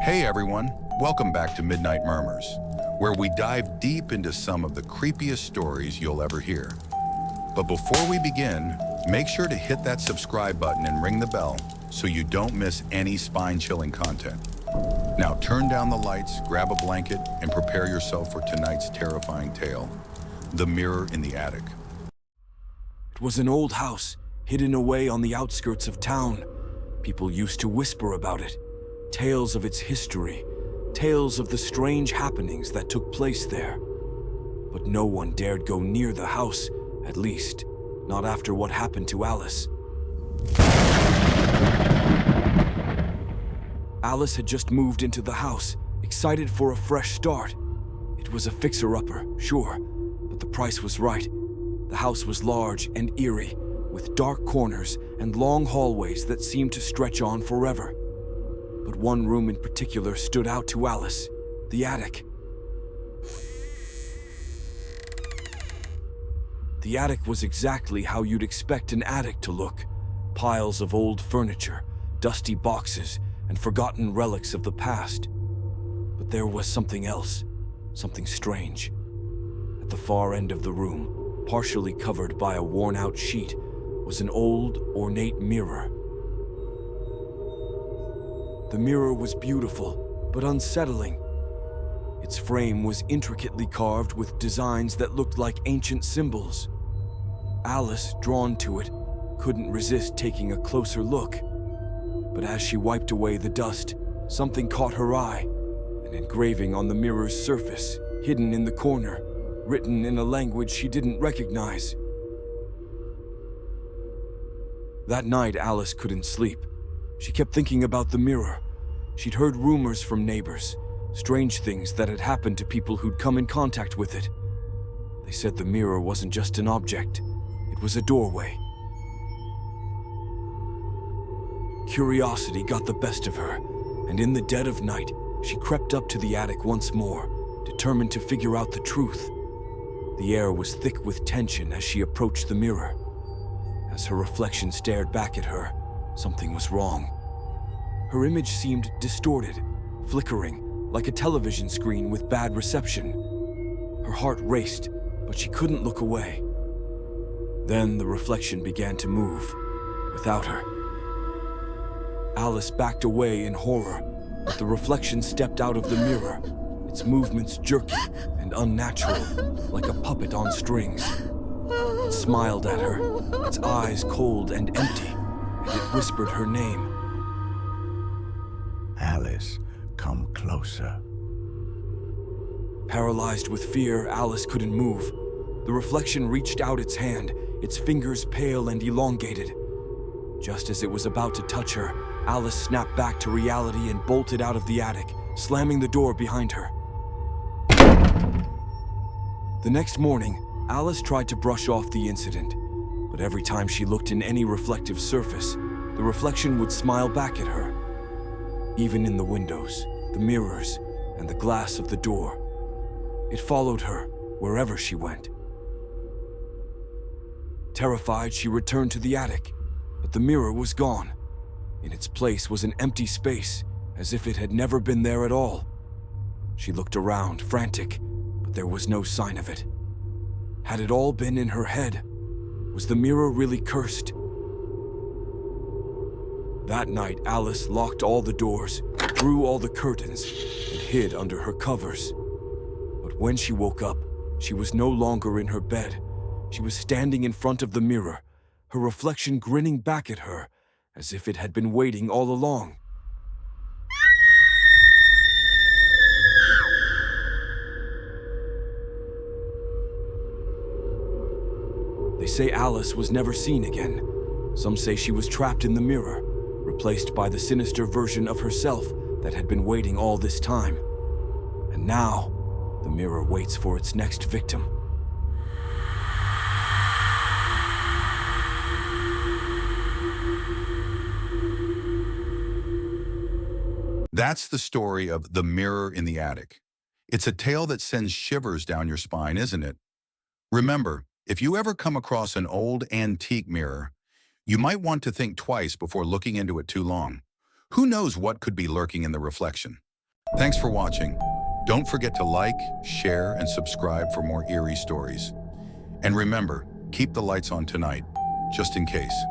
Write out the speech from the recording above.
Hey everyone, welcome back to Midnight Murmurs, where we dive deep into some of the creepiest stories you'll ever hear. But before we begin, make sure to hit that subscribe button and ring the bell so you don't miss any spine-chilling content. Now turn down the lights, grab a blanket, and prepare yourself for tonight's terrifying tale, The Mirror in the Attic. It was an old house, hidden away on the outskirts of town. People used to whisper about it. Tales of its history, tales of the strange happenings that took place there. But no one dared go near the house, at least, not after what happened to Alice. Alice had just moved into the house, excited for a fresh start. It was a fixer-upper, sure, but the price was right. The house was large and eerie, with dark corners and long hallways that seemed to stretch on forever. But one room in particular stood out to Alice, the attic. The attic was exactly how you'd expect an attic to look. Piles of old furniture, dusty boxes, and forgotten relics of the past. But there was something else, something strange. At the far end of the room, partially covered by a worn-out sheet, was an old, ornate mirror. The mirror was beautiful, but unsettling. Its frame was intricately carved with designs that looked like ancient symbols. Alice, drawn to it, couldn't resist taking a closer look. But as she wiped away the dust, something caught her eye, an engraving on the mirror's surface, hidden in the corner, written in a language she didn't recognize. That night, Alice couldn't sleep. She kept thinking about the mirror. She'd heard rumors from neighbors, strange things that had happened to people who'd come in contact with it. They said the mirror wasn't just an object, it was a doorway. Curiosity got the best of her, and in the dead of night, she crept up to the attic once more, determined to figure out the truth. The air was thick with tension as she approached the mirror. As her reflection stared back at her, something was wrong. Her image seemed distorted, flickering, like a television screen with bad reception. Her heart raced, but she couldn't look away. Then the reflection began to move, without her. Alice backed away in horror, but the reflection stepped out of the mirror, its movements jerky and unnatural, like a puppet on strings. It smiled at her, its eyes cold and empty, and it whispered her name. Alice, come closer. Paralyzed with fear, Alice couldn't move. The reflection reached out its hand, its fingers pale and elongated. Just as it was about to touch her, Alice snapped back to reality and bolted out of the attic, slamming the door behind her. The next morning, Alice tried to brush off the incident, but every time she looked in any reflective surface, the reflection would smile back at her. Even in the windows, the mirrors, and the glass of the door. It followed her wherever she went. Terrified, she returned to the attic, but the mirror was gone. In its place was an empty space, as if it had never been there at all. She looked around, frantic, but there was no sign of it. Had it all been in her head? Was the mirror really cursed? That night, Alice locked all the doors, drew all the curtains, and hid under her covers. But when she woke up, she was no longer in her bed. She was standing in front of the mirror, her reflection grinning back at her, as if it had been waiting all along. They say Alice was never seen again. Some say she was trapped in the mirror, replaced by the sinister version of herself that had been waiting all this time. And now, the mirror waits for its next victim. That's the story of The Mirror in the Attic. It's a tale that sends shivers down your spine, isn't it? Remember, if you ever come across an old antique mirror, you might want to think twice before looking into it too long. Who knows what could be lurking in the reflection? Thanks for watching. Don't forget to like, share, and subscribe for more eerie stories. And remember, keep the lights on tonight, just in case.